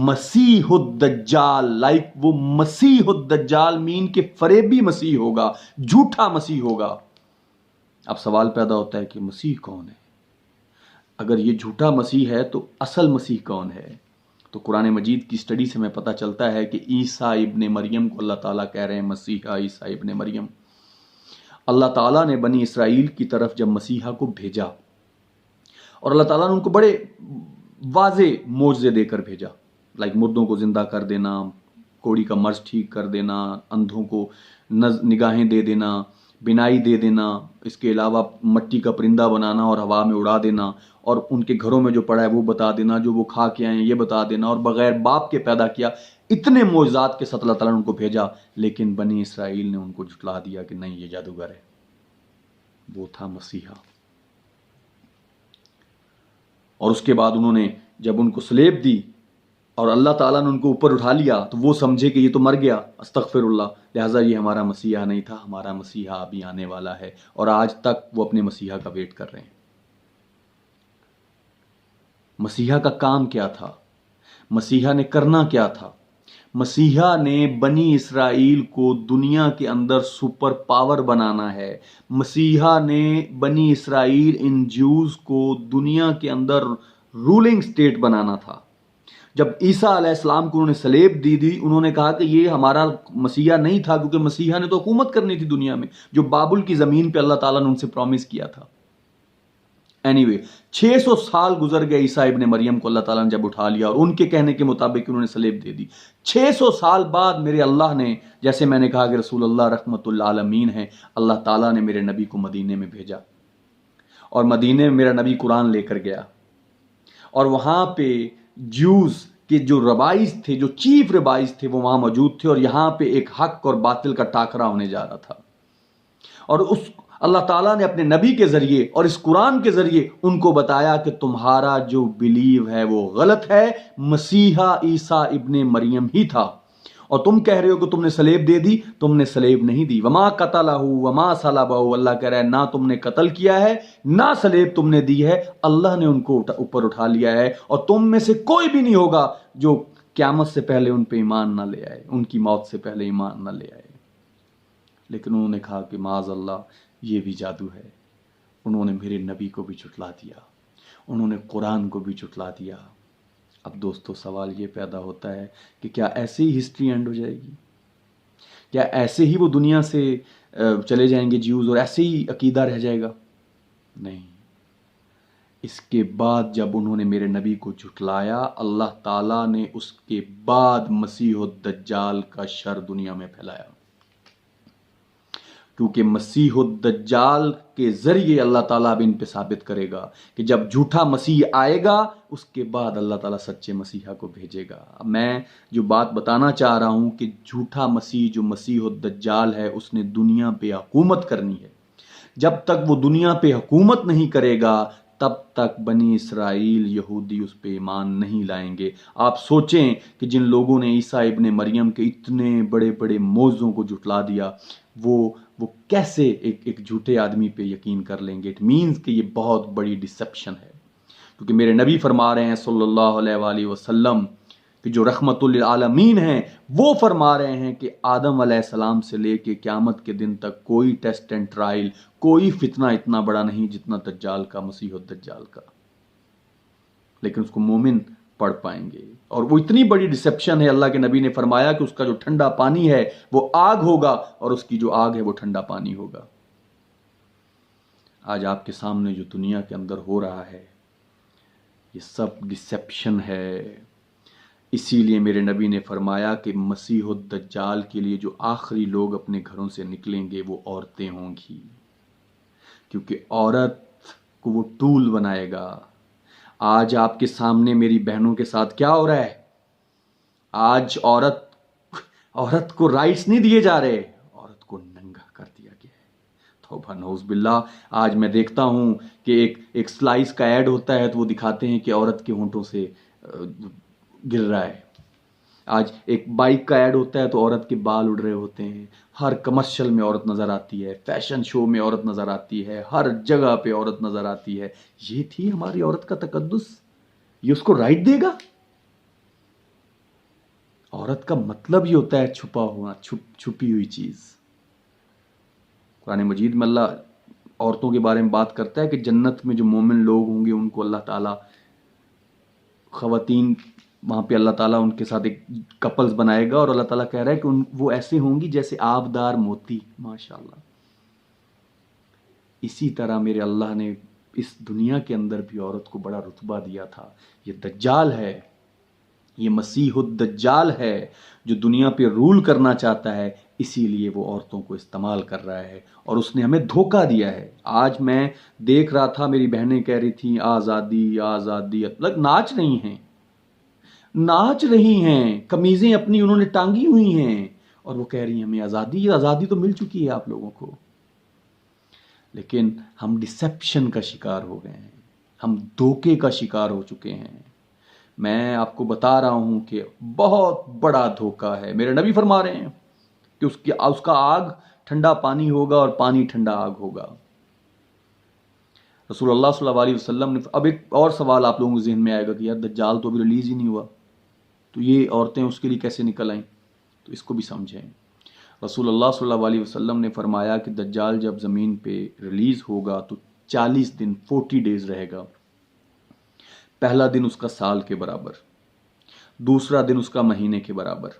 مسیح الدجال، لائک وہ مسیح الدجال مین کے فریبی مسیح ہوگا، جھوٹا مسیح ہوگا۔ اب سوال پیدا ہوتا ہے کہ مسیح کون ہے؟ اگر یہ جھوٹا مسیح ہے تو اصل مسیح کون ہے؟ تو قرآن مجید کی سٹڈی سے ہمیں پتہ چلتا ہے کہ عیسیٰ ابن مریم کو اللہ تعالیٰ کہہ رہے ہیں مسیحا، عیسیٰ ابن مریم۔ اللہ تعالیٰ نے بنی اسرائیل کی طرف جب مسیحا کو بھیجا، اور اللہ تعالیٰ نے ان کو بڑے واضح معجزے دے کر بھیجا، لائک مردوں کو زندہ کر دینا، کوڑی کا مرض ٹھیک کر دینا، اندھوں کو نگاہیں دے دینا، بینائی دے دینا، اس کے علاوہ مٹی کا پرندہ بنانا اور ہوا میں اڑا دینا، اور ان کے گھروں میں جو پڑا ہے وہ بتا دینا، جو وہ کھا کے آئے ہیں یہ بتا دینا، اور بغیر باپ کے پیدا کیا۔ اتنے معجزات کے ساتھ اللہ تعالیٰ نے ان کو بھیجا، لیکن بنی اسرائیل نے ان کو جھٹلا دیا کہ نہیں، یہ جادوگر ہے۔ وہ تھا مسیحا۔ اور اس کے بعد انہوں نے جب ان کو سلیب دی اور اللہ تعالیٰ نے ان کو اوپر اٹھا لیا تو وہ سمجھے کہ یہ تو مر گیا، استغفر اللہ، لہٰذا یہ ہمارا مسیحا نہیں تھا، ہمارا مسیحا ابھی آنے والا ہے، اور آج تک وہ اپنے مسیحا کا ویٹ کر رہے ہیں۔ مسیحا کا کام کیا تھا؟ مسیحا نے کرنا کیا تھا؟ مسیحا نے بنی اسرائیل کو دنیا کے اندر سپر پاور بنانا ہے۔ مسیحا نے بنی اسرائیل ان جیوز کو دنیا کے اندر رولنگ سٹیٹ بنانا تھا۔ جب عیسیٰ علیہ السلام کو انہوں نے صلیب دی، انہوں نے کہا کہ یہ ہمارا مسیحا نہیں تھا، کیونکہ مسیحا نے تو حکومت کرنی تھی دنیا میں، جو بابل کی زمین پہ اللہ تعالیٰ نے ان سے پرومس کیا تھا۔ اینی 600 سال گزر گئے عیسیٰ ابن مریم کو اللہ تعالیٰ نے جب اٹھا لیا، اور ان کے کہنے کے مطابق انہوں نے صلیب دے دی۔ 600 سال بعد میرے اللہ نے، جیسے میں نے کہا کہ رسول اللہ رحمت للعالمین ہیں، اللہ تعالیٰ نے میرے نبی کو مدینے میں بھیجا، اور مدینے میں میرا نبی قرآن لے کر گیا، اور وہاں پہ جوز کے جو ربائز تھے، جو چیف ربائز تھے، وہ وہاں موجود تھے، اور یہاں پہ ایک حق اور باطل کا ٹاکرا ہونے جا رہا تھا، اور اس اللہ تعالیٰ نے اپنے نبی کے ذریعے اور اس قرآن کے ذریعے ان کو بتایا کہ تمہارا جو بلیو ہے وہ غلط ہے، مسیحا عیسیٰ ابن مریم ہی تھا، اور تم کہہ رہے ہو کہ تم نے صلیب دے دی، تم نے صلیب نہیں دی۔ وما قتلہ وما صلبہ، اللہ کہہ رہا ہے نہ تم نے قتل کیا ہے نہ صلیب تم نے دی ہے، اللہ نے ان کو اوپر اٹھا لیا ہے، اور تم میں سے کوئی بھی نہیں ہوگا جو قیامت سے پہلے ان پہ ایمان نہ لے آئے، ان کی موت سے پہلے ایمان نہ لے آئے۔ لیکن انہوں نے کہا کہ معاذ اللہ، یہ بھی جادو ہے، انہوں نے میرے نبی کو بھی جھٹلا دیا، انہوں نے قرآن کو بھی جھٹلا دیا۔ اب دوستو سوال یہ پیدا ہوتا ہے کہ کیا ایسے ہی ہسٹری اینڈ ہو جائے گی؟ کیا ایسے ہی وہ دنیا سے چلے جائیں گے جیوز، اور ایسے ہی عقیدہ رہ جائے گا؟ نہیں، اس کے بعد جب انہوں نے میرے نبی کو جھٹلایا، اللہ تعالیٰ نے اس کے بعد مسیح الدجال کا شر دنیا میں پھیلایا، کیونکہ مسیح الدجال کے ذریعے اللہ تعالیٰ اب ان پہ ثابت کرے گا کہ جب جھوٹا مسیح آئے گا اس کے بعد اللہ تعالیٰ سچے مسیحا کو بھیجے گا۔ اب میں جو بات بتانا چاہ رہا ہوں کہ جھوٹا مسیح جو مسیح الدجال ہے اس نے دنیا پہ حکومت کرنی ہے، جب تک وہ دنیا پہ حکومت نہیں کرے گا تب تک بنی اسرائیل یہودی اس پہ ایمان نہیں لائیں گے۔ آپ سوچیں کہ جن لوگوں نے عیسیٰ ابن مریم کے اتنے بڑے بڑے موعظوں کو جھٹلا دیا، وہ کیسے ایک جھوٹے آدمی پہ یقین کر لیں گے؟ اٹ مینز کہ یہ بہت بڑی ڈسپشن ہے، کیونکہ میرے نبی فرما رہے ہیں صلی اللہ علیہ وآلہ وسلم کہ جو رحمت للعالمین ہیں وہ فرما رہے ہیں کہ آدم علیہ السلام سے لے کے قیامت کے دن تک کوئی ٹیسٹ اینڈ ٹرائل، کوئی فتنہ اتنا بڑا نہیں جتنا دجال کا، مسیح الدجال کا، لیکن اس کو مومن پڑھ پائیں گے۔ اور وہ اتنی بڑی ڈسپشن ہے، اللہ کے نبی نے فرمایا کہ اس کا جو ٹھنڈا پانی ہے وہ آگ ہوگا اور اس کی جو آگ ہے وہ ٹھنڈا پانی ہوگا۔ آج آپ کے سامنے جو دنیا کے اندر ہو رہا ہے یہ سب ڈسپشن ہے۔ اسی لیے میرے نبی نے فرمایا کہ مسیح الدجال کے لیے جو آخری لوگ اپنے گھروں سے نکلیں گے وہ عورتیں ہوں گی، کیونکہ عورت کو وہ ٹول بنائے گا۔ آج آپ کے سامنے میری بہنوں کے ساتھ کیا ہو رہا ہے؟ آج عورت کو رائٹس نہیں دیے جا رہے، عورت کو ننگا کر دیا گیا ہے۔ توبہ نعوذ باللہ۔ آج میں دیکھتا ہوں کہ ایک سلائس کا ایڈ ہوتا ہے تو وہ دکھاتے ہیں کہ عورت کے ہونٹوں سے گر رہا ہے۔ آج ایک بائک کا ایڈ ہوتا ہے تو عورت کے بال اڑ رہے ہوتے ہیں۔ ہر کمرشل میں عورت نظر آتی ہے، فیشن شو میں عورت نظر آتی ہے، ہر جگہ پہ عورت نظر آتی ہے۔ یہ تھی ہماری عورت کا تقدس؟ یہ اس کو رائٹ دے گا؟ عورت کا مطلب یہ ہوتا ہے چھپا ہونا، چھپی ہوئی چیز۔ قرآن مجید میں اللہ عورتوں کے بارے میں بات کرتا ہے کہ جنت میں جو مومن لوگ ہوں گے ان کو اللہ تعالیٰ، خواتین وہاں پہ اللہ تعالیٰ ان کے ساتھ ایک کپلز بنائے گا، اور اللہ تعالیٰ کہہ رہا ہے کہ وہ ایسے ہوں گی جیسے آبدار موتی۔ ماشاءاللہ۔ اسی طرح میرے اللہ نے اس دنیا کے اندر بھی عورت کو بڑا رتبہ دیا تھا۔ یہ دجال ہے، یہ مسیح الدجال ہے جو دنیا پہ رول کرنا چاہتا ہے، اسی لیے وہ عورتوں کو استعمال کر رہا ہے اور اس نے ہمیں دھوکہ دیا ہے۔ آج میں دیکھ رہا تھا، میری بہنیں کہہ رہی تھیں آزادی آزادی، ناچ رہی ہیں، قمیضیں اپنی انہوں نے ٹانگی ہوئی ہیں اور وہ کہہ رہی ہیں ہمیں آزادی۔ آزادی تو مل چکی ہے آپ لوگوں کو، لیکن ہم ڈسپشن کا شکار ہو گئے ہیں، ہم دھوکے کا شکار ہو چکے ہیں۔ میں آپ کو بتا رہا ہوں کہ بہت بڑا دھوکہ ہے۔ میرے نبی فرما رہے ہیں کہ اس کا آگ ٹھنڈا پانی ہوگا اور پانی ٹھنڈا آگ ہوگا۔ رسول اللہ صلی اللہ علیہ وسلم نے، اب ایک اور سوال آپ لوگوں کے ذہن میں آئے گا کہ یار دجال تو ابھی ریلیز ہی نہیں ہوا، تو یہ عورتیں اس کے لیے کیسے نکل آئیں؟ تو اس کو بھی سمجھیں۔ رسول اللہ صلی اللہ علیہ وسلم نے فرمایا کہ دجال جب زمین پہ ریلیز ہوگا تو 40 دن 40 ڈیز رہے گا۔ پہلا دن اس کا سال کے برابر، دوسرا دن اس کا مہینے کے برابر،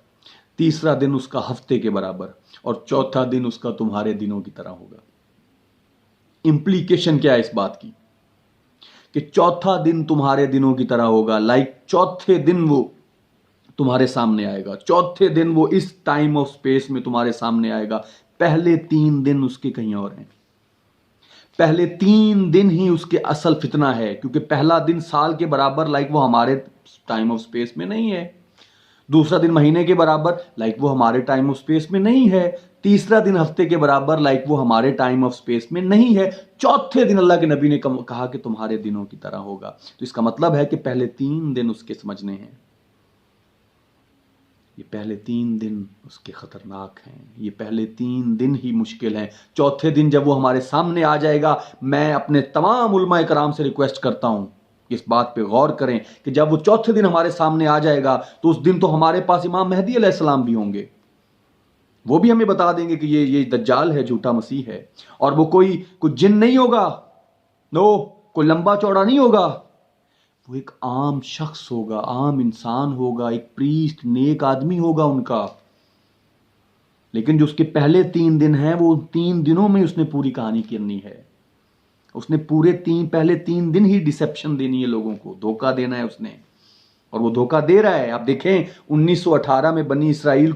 تیسرا دن اس کا ہفتے کے برابر، اور چوتھا دن اس کا تمہارے دنوں کی طرح ہوگا۔ امپلیکیشن کیا ہے اس بات کی کہ چوتھا دن تمہارے دنوں کی طرح ہوگا، چوتھے دن وہ تمہارے سامنے آئے گا، چوتھے دن وہ اس ٹائم آف سپیس میں تمہارے سامنے آئے گا۔ پہلے 3 دن اس کے کہیں اور ہیں، پہلے 3 دن ہی اس کے اصل فتنہ ہے، کیونکہ پہلا دن سال کے برابر وہ ہمارے ٹائم آف سپیس میں نہیں ہے، دوسرا دن مہینے کے برابر وہ ہمارے ٹائم آف سپیس میں نہیں ہے، تیسرا دن ہفتے کے برابر وہ ہمارے ٹائم آف سپیس میں نہیں ہے، چوتھے دن اللہ کے نبی نے کہا کہ تمہارے دنوں کی طرح ہوگا۔ تو اس کا مطلب ہے کہ پہلے 3 دن اس کے سمجھنے ہیں، یہ پہلے 3 دن اس کے خطرناک ہیں، یہ پہلے 3 دن ہی مشکل ہیں۔ چوتھے دن جب وہ ہمارے سامنے آ جائے گا، میں اپنے تمام علماء کرام سے ریکویسٹ کرتا ہوں اس بات پہ غور کریں کہ جب وہ چوتھے دن ہمارے سامنے آ جائے گا تو اس دن تو ہمارے پاس امام مہدی علیہ السلام بھی ہوں گے، وہ بھی ہمیں بتا دیں گے کہ یہ دجال ہے، جھوٹا مسیح ہے، اور وہ کوئی جن نہیں ہوگا، کوئی لمبا چوڑا نہیں ہوگا، وہ ایک عام شخص ہوگا، عام انسان ہوگا، ایک پریسٹ، نیک آدمی ہوگا ان کا، لیکن جو اس کے پہلے 3 دن ہیں وہ 3 دنوں میں اس نے پوری کہانی کرنی ہے، اس نے پہلے 3 دن ہی ڈسیپشن دینی ہے لوگوں کو، دھوکہ دینا ہے اس نے، اور وہ دھوکہ دے رہا ہے۔ آپ دیکھیں 1918 میں بنی اسرائیل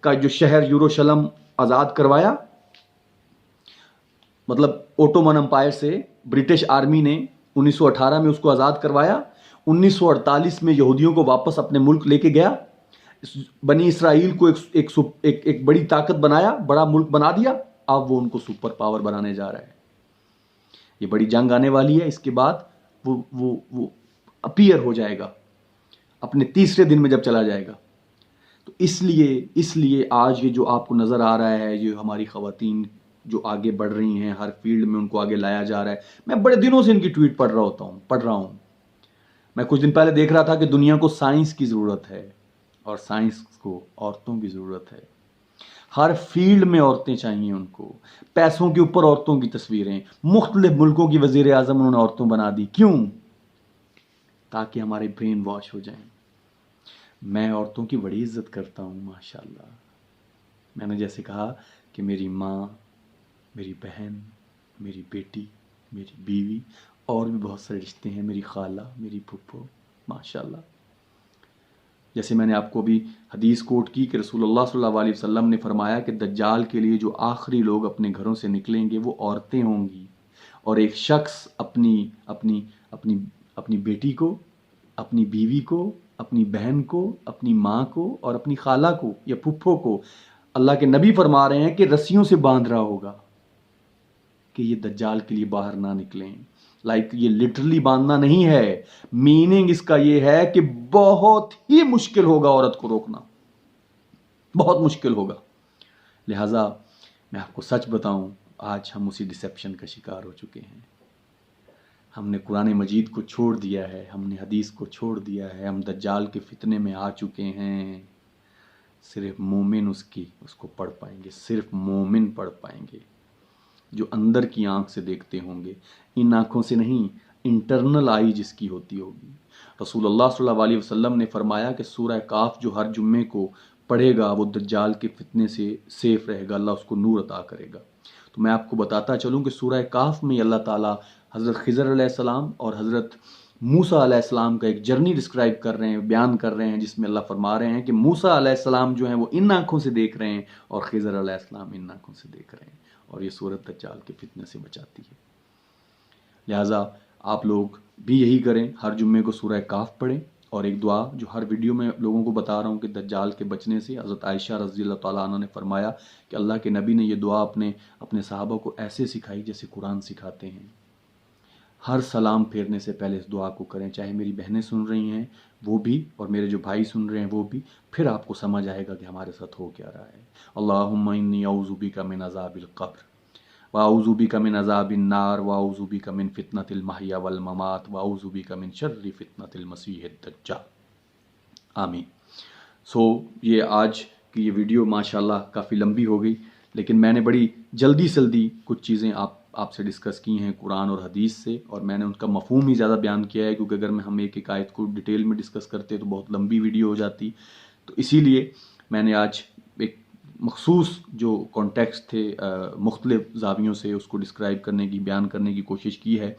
کا جو شہر یروشلم آزاد کروایا، مطلب اوٹومن امپائر سے برٹش آرمی نے 1918 میں اس کو آزاد کروایا، 1948 میں یہودیوں کو واپس اپنے ملک لے کے گیا، بنی اسرائیل کو ایک بڑی طاقت بنایا، بڑا ملک بنا دیا، اب وہ ان کو سپر پاور بنانے جا رہا ہے۔ یہ بڑی جنگ آنے والی ہے، اس کے بعد وہ اپیئر ہو جائے گا اپنے 3رے دن میں جب چلا جائے گا۔ تو اس لیے آج یہ جو آپ کو نظر آ رہا ہے، یہ ہماری خواتین جو آگے بڑھ رہی ہیں، ہر فیلڈ میں ان کو آگے لایا جا رہا ہے۔ میں بڑے دنوں سے ان کی ٹویٹ پڑھ رہا ہوں۔ میں کچھ دن پہلے دیکھ رہا تھا کہ دنیا کو سائنس کی ضرورت ہے، اور سائنس کو عورتوں کی ضرورت ہے۔ ہر فیلڈ میں عورتیں چاہیے ان کو۔ پیسوں کے اوپر عورتوں کی تصویریں، مختلف ملکوں کی وزیر اعظم انہوں نے عورتوں بنا دی، کیوں؟ تاکہ ہمارے برین واش ہو جائیں۔ میں عورتوں کی بڑی عزت کرتا ہوں ماشاءاللہ۔ میں نے جیسے کہا کہ میری ماں، میری بہن، میری بیٹی، میری بیوی، اور بھی بہت سارے رشتے ہیں، میری خالہ، میری پھپھو، ماشاءاللہ۔ جیسے میں نے آپ کو بھی حدیث کوٹ کی کہ رسول اللہ صلی اللہ علیہ وسلم نے فرمایا کہ دجال کے لیے جو آخری لوگ اپنے گھروں سے نکلیں گے وہ عورتیں ہوں گی، اور ایک شخص اپنی بیٹی کو، اپنی بیوی کو، اپنی بہن کو، اپنی ماں کو اور اپنی خالہ کو یا پھپھو کو اللہ کے نبی فرما رہے ہیں کہ رسیوں سے باندھ رہا ہوگا کہ یہ دجال کے لیے باہر نہ نکلیں۔ یہ لٹرلی باندھنا نہیں ہے، میننگ اس کا یہ ہے کہ بہت ہی مشکل ہوگا عورت کو روکنا، بہت مشکل ہوگا۔ لہٰذا میں آپ کو سچ بتاؤں، آج ہم اسی ڈسیپشن کا شکار ہو چکے ہیں۔ ہم نے قرآن مجید کو چھوڑ دیا ہے، ہم نے حدیث کو چھوڑ دیا ہے، ہم دجال کے فتنے میں آ چکے ہیں۔ صرف مومن اس کو پڑھ پائیں گے، صرف مومن پڑھ پائیں گے جو اندر کی آنکھ سے دیکھتے ہوں گے، ان آنکھوں سے نہیں، انٹرنل آئی جس کی ہوتی ہوگی۔ رسول اللہ صلی اللہ علیہ وسلم نے فرمایا کہ سورہ کاف جو ہر جمعے کو پڑھے گا وہ دجال کے فتنے سے سیف رہے گا، اللہ اس کو نور عطا کرے گا۔ تو میں آپ کو بتاتا چلوں کہ سورہ کاف میں اللہ تعالیٰ حضرت خضر علیہ السلام اور حضرت موسیٰ علیہ السلام کا ایک جرنی ڈسکرائب کر رہے ہیں، بیان کر رہے ہیں، جس میں اللہ فرما رہے ہیں کہ موسیٰ علیہ السلام جو ہیں وہ ان آنکھوں سے دیکھ رہے ہیں اور خضر علیہ السلام ان آنکھوں سے دیکھ رہے ہیں، اور یہ سورت دجال کے فتنے سے بچاتی ہے۔ لہٰذا آپ لوگ بھی یہی کریں، ہر جمعے کو سورہ کاف پڑھیں، اور ایک دعا جو ہر ویڈیو میں لوگوں کو بتا رہا ہوں کہ دجال کے بچنے سے حضرت عائشہ رضی اللہ تعالیٰ عنہ نے فرمایا کہ اللہ کے نبی نے یہ دعا اپنے صحابہ کو ایسے سکھائی جیسے قرآن سکھاتے ہیں۔ ہر سلام پھیرنے سے پہلے اس دعا کو کریں، چاہے میری بہنیں سن رہی ہیں وہ بھی، اور میرے جو بھائی سن رہے ہیں وہ بھی، پھر آپ کو سمجھ آئے گا کہ ہمارے ساتھ ہو کیا رہا ہے۔ اللہم انی اعوذ بک من عذاب القبر واعوذ بک من عذاب النار واعوذ بک من فتنۃ المحیا والممات واعوذ بک من شر فتنۃ المسیح الدجال، آمین۔ یہ آج کی یہ ویڈیو ماشاءاللہ کافی لمبی ہو گئی، لیکن میں نے بڑی جلدی کچھ چیزیں آپ سے ڈسکس کی ہیں قرآن اور حدیث سے، اور میں نے ان کا مفہوم ہی زیادہ بیان کیا ہے، کیونکہ اگر ہم ایک آیت کو ڈیٹیل میں ڈسکس کرتے تو بہت لمبی ویڈیو ہو جاتی۔ تو اسی لیے میں نے آج ایک مخصوص جو کانٹیکسٹ تھے مختلف زاویوں سے اس کو ڈسکرائب کرنے کی، بیان کرنے کی کوشش کی ہے۔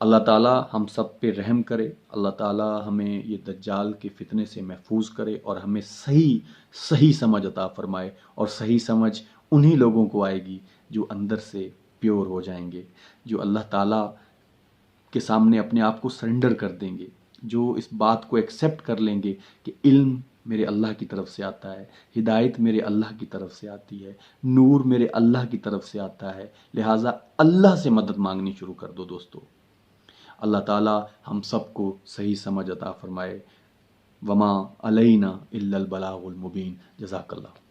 اللہ تعالیٰ ہم سب پہ رحم کرے، اللہ تعالیٰ ہمیں یہ دجال کے فتنے سے محفوظ کرے، اور ہمیں صحیح سمجھ عطا فرمائے، اور صحیح سمجھ انہی لوگوں کو آئے گی جو اندر سے پیور ہو جائیں گے، جو اللہ تعالیٰ کے سامنے اپنے آپ کو سرنڈر کر دیں گے، جو اس بات کو ایکسیپٹ کر لیں گے کہ علم میرے اللہ کی طرف سے آتا ہے، ہدایت میرے اللہ کی طرف سے آتی ہے، نور میرے اللہ کی طرف سے آتا ہے، لہٰذا اللہ سے مدد مانگنی شروع کر دو دوستو۔ اللہ تعالیٰ ہم سب کو صحیح سمجھ عطا فرمائے۔ وما علینا الا البلاغ المبین۔ جزاک اللہ۔